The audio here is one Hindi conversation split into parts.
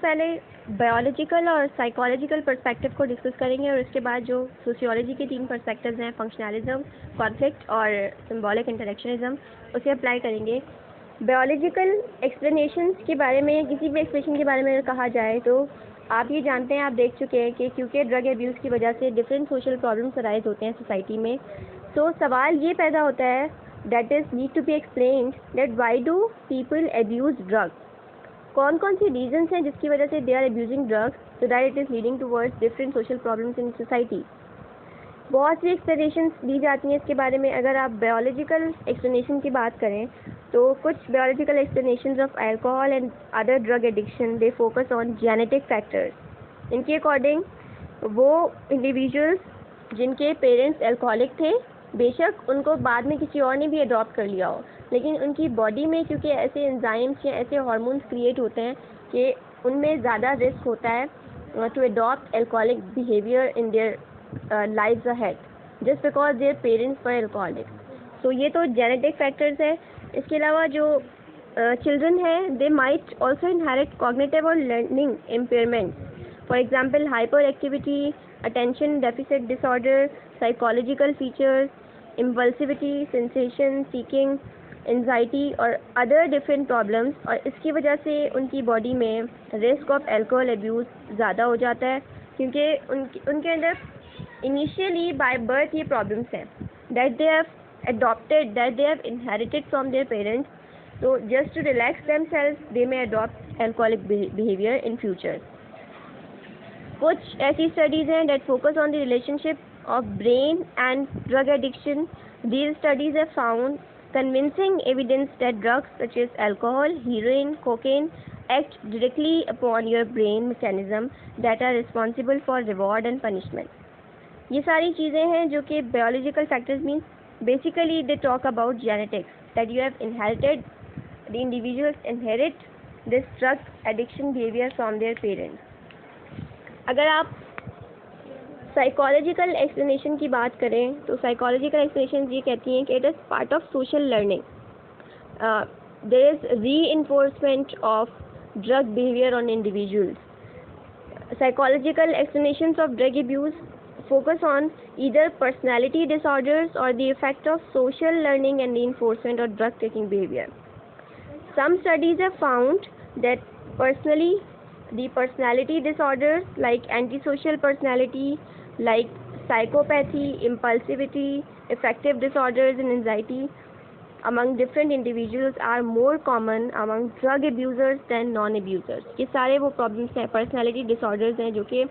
पहले बायोलॉजिकल और साइकोलॉजिकल पर्सपेक्टिव को डिस्कस करेंगे और उसके बाद जो सोशियोलॉजी के 3 पर्सपेक्टिव्स हैं, फंक्शनलिज्म, कॉन्फ्लिक्ट और सिंबॉलिक इंटरेक्शनिज्म, उसे अप्लाई करेंगे। बायोलॉजिकल एक्सप्लेनेशंस के बारे में, किसी भी एक्सप्रेशन के बारे में कहा जाए तो आप ये जानते हैं, आप देख चुके हैं कि क्योंकि ड्रग एब्यूज़ की वजह से डिफरेंट सोशल प्रॉब्लम्स अराइज होते हैं सोसाइटी में। तो सवाल ये पैदा होता है, that is need to be explained, that why do people abuse drug. कौन कौन सी रीजंस हैं जिसकी वजह से they are abusing drugs so that it is leading towards different social problems in society. बहुत सी एक्सप्लेनेशंस दी जाती हैं इसके बारे में। अगर आप बायोलॉजिकल एक्सप्लेनेशन की बात करें तो कुछ biological explanations of alcohol and other drug addiction they focus on genetic factors. इनके अकॉर्डिंग वो इंडिविजुअल्स जिनके पेरेंट्स अल्कोहलिक थे, बेशक उनको बाद में किसी और ने भी अडॉप्ट कर लिया हो, लेकिन उनकी बॉडी में क्योंकि ऐसे एंजाइम्स या ऐसे हार्मोन्स क्रिएट होते हैं कि उनमें ज़्यादा रिस्क होता है to adopt alcoholic behaviour in their lives ahead just because their parents were alcoholic. So ये तो genetic factors है। इसके अलावा जो children हैं they might also inherit cognitive or learning impairments. For example, hyperactivity, attention deficit disorder, psychological features, impulsivity, sensation seeking, anxiety और other different problems। और इसकी वजह से उनकी बॉडी में risk of alcohol abuse ज़्यादा हो जाता है क्योंकि उनके अंदर इनिशियली बाय बर्थ ये प्रॉब्लम्स हैं that they have adopted, that they have inherited from their parents. So just to relax themselves they may adopt alcoholic behavior in future. कुछ ऐसी स्टडीज़ हैं that focus on the relationship of brain and drug addiction. These studies have found convincing evidence that drugs such as alcohol, heroin, cocaine act directly upon your brain mechanism that are responsible for reward and punishment. ये सारी चीज़ें हैं जो कि biological factors means basically they talk about genetics that you have inherited, the individuals inherit this drug addiction behaviour from their parents. अगर आप साइकोलॉजिकल एक्सप्लेनेशन की बात करें तो साइकोलॉजिकल एक्सप्लेनेशन ये कहती हैं कि it is part of social learning. There is reinforcement of drug behaviour on individuals. Psychological explanations of drug abuse focus on either personality disorders or the effect of social learning and reinforcement of drug taking behavior. Some studies have found that the personality disorders like antisocial personality, like psychopathy, impulsivity, affective disorders and anxiety among different individuals are more common among drug abusers than non-abusers. ये सारे वो प्रॉब्लम्स हैं, पर्सनैलिटी डिसऑर्डर्स हैं जो कि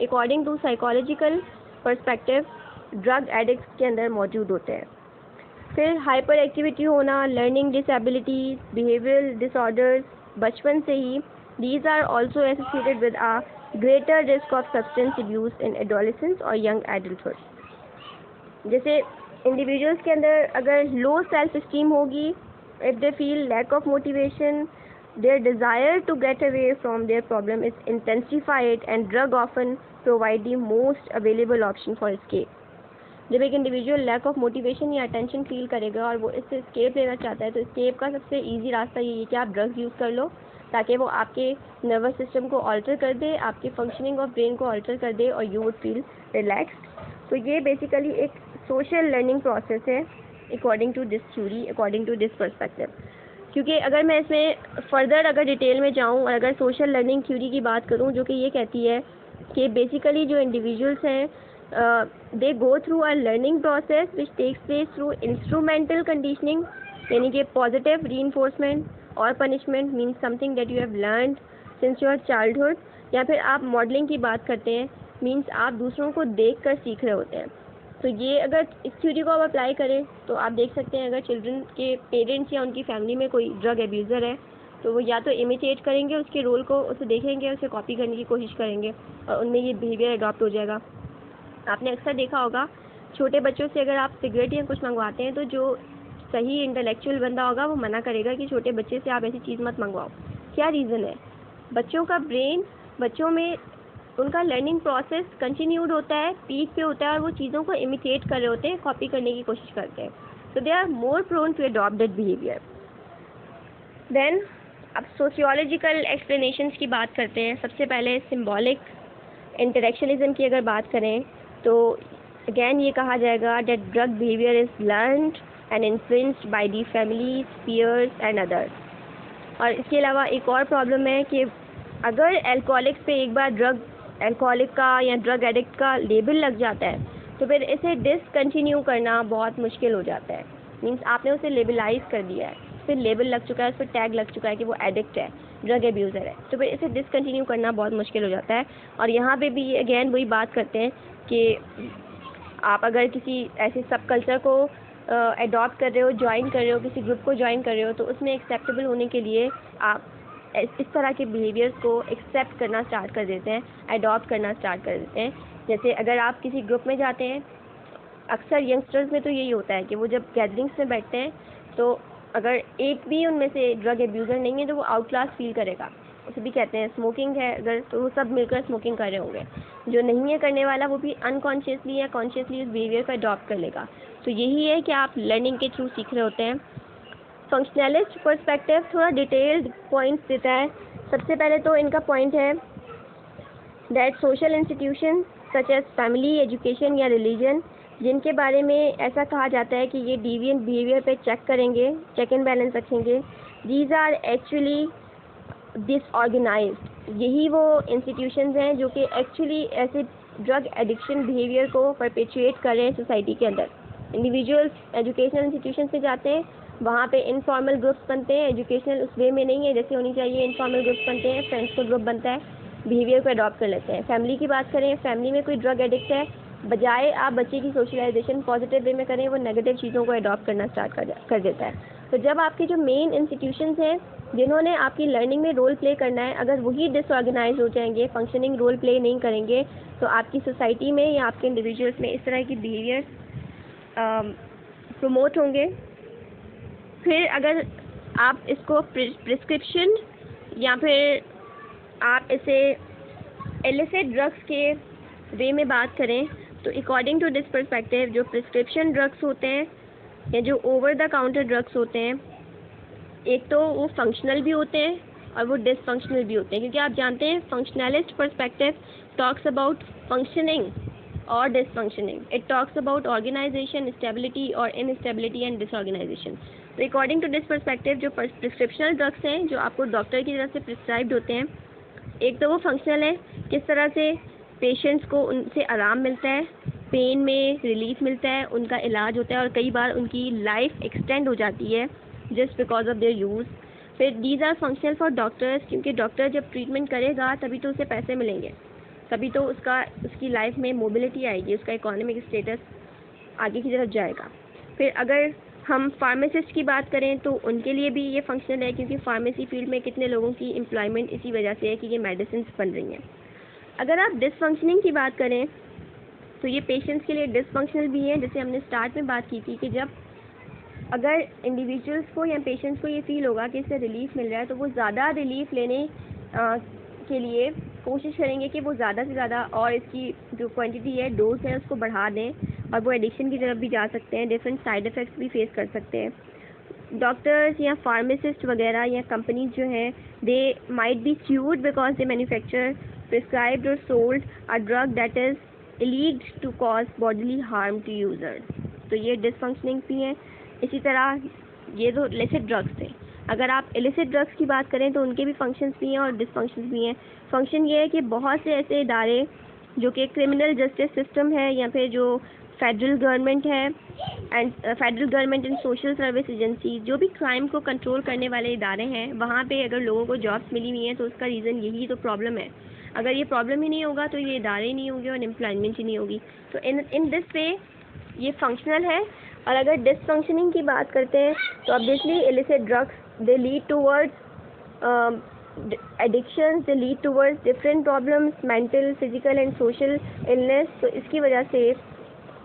according to psychological perspective drug addicts के अंदर मौजूद होते हैं। फिर हाइपर एक्टिविटी होना, लर्निंग डिसेबिलिटीज, बिहेवियरल डिसऑर्डर्स बचपन से ही, these are also associated with a greater risk of substance abuse in adolescence और यंग एडल्टहुड। जैसे इंडिविजुअल्स के अंदर अगर लो सेल्फ स्टीम होगी, if they feel lack of motivation, their desire to get away from their problem is intensified and drug often provide the most available option for escape. जब एक इंडिविजुअल लैक ऑफ मोटिवेशन या अटेंशन फील करेगा और वो इससे escape लेना चाहता है तो escape का सबसे easy रास्ता ये है कि आप ड्रग्स यूज़ कर लो ताकि वो आपके नर्वस सिस्टम को ऑल्टर कर दे, आपकी फंक्शनिंग ऑफ ब्रेन को ऑल्टर कर दे और यू वुड फील रिलैक्स्ड। तो ये बेसिकली एक सोशल लर्निंग प्रोसेस है according to this theory, according to this perspective. क्योंकि अगर मैं इसमें फर्दर अगर डिटेल में जाऊँ और अगर सोशल लर्निंग थ्योरी की बात करूँ जो कि ये कहती है कि बेसिकली जो इंडिविजुअल्स हैं they go through a learning process which takes place through instrumental conditioning, यानी कि पॉजिटिव रीइंफोर्समेंट और punishment means something that you have learned since your childhood, या फिर आप मॉडलिंग की बात करते हैं मीन्स आप दूसरों को देख कर सीख रहे होते हैं। तो ये अगर इस थ्योरी को आप अप्लाई करें तो आप देख सकते हैं अगर चिल्ड्रन के पेरेंट्स या उनकी फैमिली में कोई ड्रग एब्यूज़र है तो वो या तो इमिटेट करेंगे उसके रोल को, उसे देखेंगे, उसे कॉपी करने की कोशिश करेंगे और उनमें ये बिहेवियर अडॉप्ट हो जाएगा। आपने अक्सर देखा होगा छोटे बच्चों से अगर आप सिगरेट या कुछ मंगवाते हैं तो जो सही इंटेलेक्चुअल बंदा होगा वो मना करेगा कि छोटे बच्चे से आप ऐसी चीज़ मत मंगवाओ। क्या रीज़न है? बच्चों का ब्रेन, बच्चों में उनका लर्निंग प्रोसेस कंटिन्यूड होता है, पीक पे होता है और वो चीज़ों को इमिटेट कर रहे होते हैं, कॉपी करने की कोशिश करते हैं। So they are more prone to adopt that behaviour. Then अब सोशियोलॉजिकल एक्सप्लेनेशंस की बात करते हैं। सबसे पहले सिंबॉलिक इंटरेक्शनिज्म की अगर बात करें तो अगेन ये कहा जाएगा that drug behaviour is learned and influenced by the families, peers and others. और इसके अलावा एक और प्रॉब्लम है कि अगर अल्कोहलिक्स पे एक बार अल्कोहलिक का या ड्रग एडिक्ट का लेबल लग जाता है तो फिर इसे डिसकंटिन्यू करना बहुत मुश्किल हो जाता है। मीन्स आपने उसे लेबलाइज कर दिया है, फिर लेबल लग चुका है, उस पर टैग लग चुका है कि वो एडिक्ट है, ड्रग एब्यूज़र है, तो फिर इसे डिसकंटिन्यू करना बहुत मुश्किल हो जाता है। और यहाँ पे भी अगेन वही बात करते हैं कि आप अगर किसी ऐसे सब कल्चर को अडॉप्ट कर रहे हो, ज्वाइन कर रहे हो, किसी ग्रुप को ज्वाइन कर रहे हो, तो उसमें एक्सेप्टेबल होने के लिए आप इस तरह के बिहेवियर्स को एक्सेप्ट करना स्टार्ट कर देते हैं, अडॉप्ट करना स्टार्ट कर देते हैं। जैसे अगर आप किसी ग्रुप में जाते हैं, अक्सर यंगस्टर्स में तो यही होता है कि वो जब गैदरिंग्स में बैठते हैं तो अगर एक भी उनमें से ड्रग एब्यूज़र नहीं है तो वो आउटक्लास फील करेगा। उसे भी कहते हैं स्मोकिंग है अगर, तो वो सब मिलकर स्मोकिंग कर रहे होंगे। जो नहीं है करने वाला वो भी अनकॉन्शियसली या कॉन्शियसली उस बिहेवियर को अडॉप्ट कर लेगा। तो यही है कि आप लर्निंग के थ्रू सीख रहे होते हैं। फंक्शनलिस्ट पर्सपेक्टिव थोड़ा डिटेल्ड पॉइंट्स देता है। सबसे पहले तो इनका पॉइंट है that social institution such as family, education या रिलीजन, जिनके बारे में ऐसा कहा जाता है कि ये डिविएंट बिहेवियर पे चेक करेंगे, चेक एंड बैलेंस रखेंगे, दीज आर एक्चुअली डिसऑर्गेनाइज्ड। यही वो इंस्टीट्यूशंस हैं जो कि एक्चुअली ऐसे ड्रग एडिक्शन बिहेवियर को परपेचुएट कर रहे हैं सोसाइटी के अंदर। इंडिविजुअल्स एजुकेशनल इंस्टीट्यूशंस पे जाते हैं, वहाँ पे इनफॉर्मल ग्रुप्स बनते हैं, एजुकेशनल उस वे में नहीं है जैसे होनी चाहिए, इनफॉर्मल ग्रुप्स बनते हैं, फ्रेंड्स का ग्रुप बनता है, बिहेवियर को अडॉप्ट कर लेते हैं। फैमिली की बात करें, फैमिली में कोई ड्रग एडिक्ट है, बजाय आप बच्चे की सोशलाइजेशन पॉजिटिव वे में करें, वो नेगेटिव चीज़ों को अडॉप्ट करना स्टार्ट कर देता है। तो जब आपके जो मेन इंस्टीट्यूशंस हैं जिन्होंने आपकी लर्निंग में रोल प्ले करना है, अगर वही डिसऑर्गेनाइज हो जाएंगे, फंक्शनिंग रोल प्ले नहीं करेंगे, तो आपकी सोसाइटी में या आपके इंडिविजुअल्स में इस तरह की बिहेवियर प्रमोट होंगे। फिर अगर आप इसको प्रिस्क्रिप्शन या फिर आप इसे इलिसिट ड्रग्स के वे में बात करें तो अकॉर्डिंग टू दिस पर्सपेक्टिव जो प्रिस्क्रिप्शन ड्रग्स होते हैं या जो ओवर द काउंटर ड्रग्स होते हैं, एक तो वो फंक्शनल भी होते हैं और वो डिसफंक्शनल भी होते हैं, क्योंकि आप जानते हैं functionalist perspective talks about functioning और dysfunctioning, it talks about organisation, stability और इनस्टेबिलिटी एंड डिसऑर्गेनाइजेशन। तो अकॉर्डिंग टू दिस पर्सपेक्टिव जो प्रिस्क्रिप्शनल ड्रग्स हैं जो आपको डॉक्टर की तरफ से प्रिस्क्राइब्ड होते हैं, एक तो वो फंक्शनल है, किस तरह से पेशेंट्स को उनसे आराम मिलता है, पेन में रिलीफ मिलता है, उनका इलाज होता है और कई बार उनकी लाइफ एक्सटेंड हो जाती है just because of their use. फिर these are functional for doctors, क्योंकि डॉक्टर जब ट्रीटमेंट करेगा तभी तो उसे पैसे मिलेंगे, तभी तो उसकी लाइफ में मोबिलिटी आएगी, उसका इकोनॉमिक स्टेटस आगे की तरफ जाएगा। फिर अगर हम फार्मासिस्ट की बात करें तो उनके लिए भी ये फंक्शनल है, क्योंकि फार्मेसी फील्ड में कितने लोगों की एम्प्लॉयमेंट इसी वजह से है कि ये मेडिसिन बन रही हैं। अगर आप डिसफंक्शनिंग की बात करें तो ये पेशेंट्स के लिए डिसफंक्शनल भी है, जैसे हमने स्टार्ट में बात की थी कि जब अगर इंडिविजुअल्स को या पेशेंट्स को ये फील होगा कि इससे रिलीफ मिल रहा है तो वो ज़्यादा रिलीफ लेने के लिए कोशिश करेंगे कि वो ज़्यादा से ज़्यादा और इसकी जो क्वांटिटी है, डोज है, उसको बढ़ा दें और वो एडिक्शन की तरफ भी जा सकते हैं, डिफरेंट साइड इफ़ेक्ट्स भी फेस कर सकते हैं। डॉक्टर्स या फार्मासिस्ट वगैरह या कंपनीज जो हैं they might be sued because they manufacture prescribed और sold a drug that is alleged to cause bodily harm to users। तो ये डिसफंक्शनिंग भी हैं। इसी तरह ये तो इलिसिट ड्रग्स थे। अगर आप इलिसिट ड्रग्स की बात करें तो उनके भी फंक्शंस भी हैं और डिसफंक्शंस भी हैं। फंक्शन ये है कि बहुत से ऐसे इदारे जो कि क्रिमिनल जस्टिस सिस्टम है या फिर जो फेडरल गवर्नमेंट है and federal government and social service agency, जो भी क्राइम को कंट्रोल करने वाले इदारे हैं, वहाँ पे अगर लोगों को जॉब्स मिली हुई हैं तो उसका रीज़न यही तो प्रॉब्लम है। अगर ये प्रॉब्लम ही नहीं होगा तो ये इदारे ही नहीं होंगे और एम्प्लॉयमेंट ही नहीं होगी। तो इन दिस वे ये फंक्शनल है। और अगर डिसफंक्शनिंग की बात करते हैं तो obviously illicit drugs they lead towards addictions, they lead towards different problems, mental, physical and social illness. तो इसकी वजह से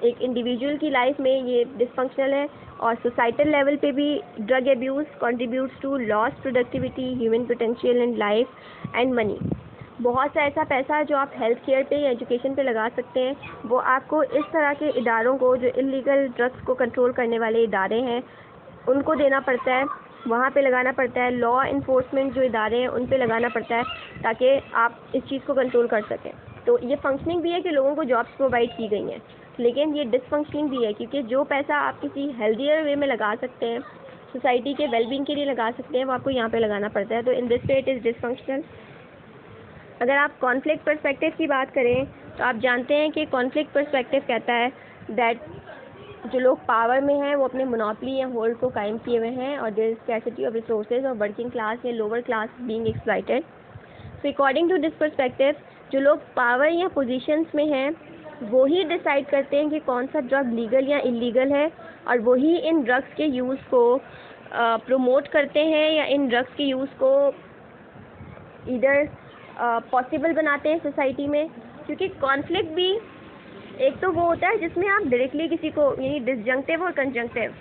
एक इंडिविजुअल की लाइफ में ये डिसफंक्शनल है और सोसाइटल लेवल पे भी drug abuse contributes to loss productivity, human potential and life and money. बहुत सा ऐसा पैसा जो आप हेल्थ केयर पे या एजुकेशन पे लगा सकते हैं वो आपको इस तरह के इदारों को, जो इलीगल ड्रग्स को कंट्रोल करने वाले इदारे हैं, उनको देना पड़ता है। वहाँ पे लगाना पड़ता है, लॉ इन्फोर्समेंट जो इदारे हैं उन पे लगाना पड़ता है ताकि आप इस चीज़ को कंट्रोल कर सकें। तो ये फंक्शनिंग भी है कि लोगों को जॉब्स प्रोवाइड की गई हैं, लेकिन ये डिसफंक्शनिंग भी है क्योंकि जो पैसा आप किसी हेल्दियर वे में लगा सकते हैं, सोसाइटी के वेलबींग के लिए लगा सकते हैं, वो आपको यहाँ पे लगाना पड़ता है। तो in this way it is dysfunctional. अगर आप कॉन्फ्लिक्ट पर्सपेक्टिव की बात करें तो आप जानते हैं कि कॉन्फ्लिक्ट पर्सपेक्टिव कहता है दैट जो लोग पावर में हैं वो अपने मोनोपोली या होल्ड को कायम किए हुए हैं और there is scarcity of resources और वर्किंग क्लास या lower class being exploited. So according to this perspective जो लोग पावर या पोजीशंस में हैं वो ही डिसाइड करते हैं कि कौन सा ड्रग लीगल या इलीगल है, और वही इन ड्रग्स के यूज़ को प्रमोट करते हैं या इन ड्रग्स के यूज़ को इधर पॉसिबल बनाते हैं सोसाइटी में। क्योंकि कॉन्फ्लिक्ट भी एक तो वो होता है जिसमें आप डायरेक्टली किसी को, यानी डिसजंक्टिव और कंजंक्टिव,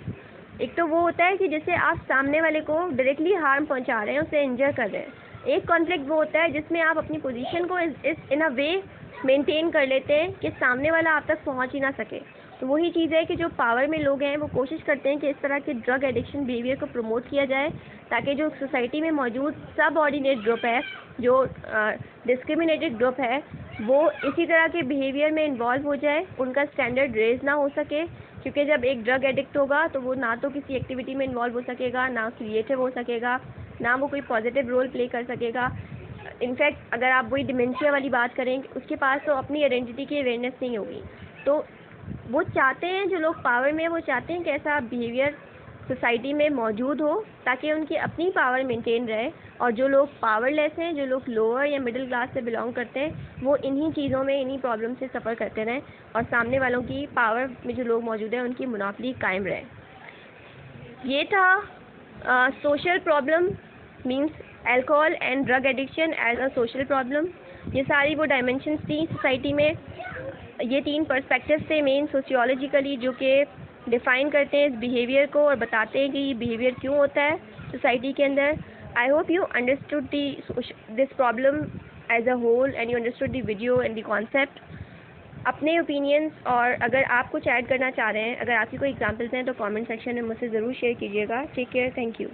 एक तो वो होता है कि जैसे आप सामने वाले को डायरेक्टली हार्म पहुंचा रहे हैं, उसे इंजर कर रहे हैं। एक कॉन्फ्लिक्ट वो होता है जिसमें आप अपनी पोजीशन को इस इन अ वे मेंटेन कर लेते हैं कि सामने वाला आप तक पहुंच ही ना सके। तो वही चीज़ है कि जो पावर में लोग हैं वो कोशिश करते हैं कि इस तरह के ड्रग एडिक्शन बिहेवियर को प्रमोट किया जाए ताकि जो सोसाइटी में मौजूद सब ऑर्डिनेट ग्रुप है, जो डिस्क्रिमिनेटेड ग्रुप है, वो इसी तरह के बिहेवियर में इन्वॉल्व हो जाए, उनका स्टैंडर्ड रेज ना हो सके। क्योंकि जब एक ड्रग एडिक्ट होगा तो वो ना तो किसी एक्टिविटी में इन्वॉल्व हो सकेगा, ना क्रिएटिव हो सकेगा, ना वो कोई पॉजिटिव रोल प्ले कर सकेगा। इनफैक्ट अगर आप वही डिमेंशिया वाली बात करें, उसके पास तो अपनी आइडेंटिटी की अवेयरनेस नहीं होगी। तो वो चाहते हैं, जो लोग पावर में, वो चाहते हैं कि ऐसा बिहेवियर सोसाइटी में मौजूद हो ताकि उनकी अपनी पावर मेंटेन रहे, और जो लोग पावरलेस हैं, जो लोग लोअर या मिडिल क्लास से बिलोंग करते हैं, वो इन्हीं चीज़ों में, इन्हीं प्रॉब्लम से सफ़र करते रहें और सामने वालों की पावर में जो लोग मौजूद हैं उनकी मोनोपोली कायम रहे। ये था social problem means alcohol and drug addiction as a social problem. ये सारी वो डायमेंशंस थी सोसाइटी में। ये 3 पर्सपेक्टिव थे मेन सोशियोलॉजिकली, जो कि डिफ़ाइन करते हैं इस बिहेवियर को और बताते हैं कि ये बिहेवियर क्यों होता है सोसाइटी के अंदर। I hope you understood this problem as a whole and you understood the video and the concept. अपने ओपिनियंस और अगर आप कुछ ऐड करना चाह रहे हैं, अगर आपकी कोई एग्जांपल्स हैं तो कमेंट सेक्शन में मुझसे ज़रूर शेयर कीजिएगा। Take care, thank you.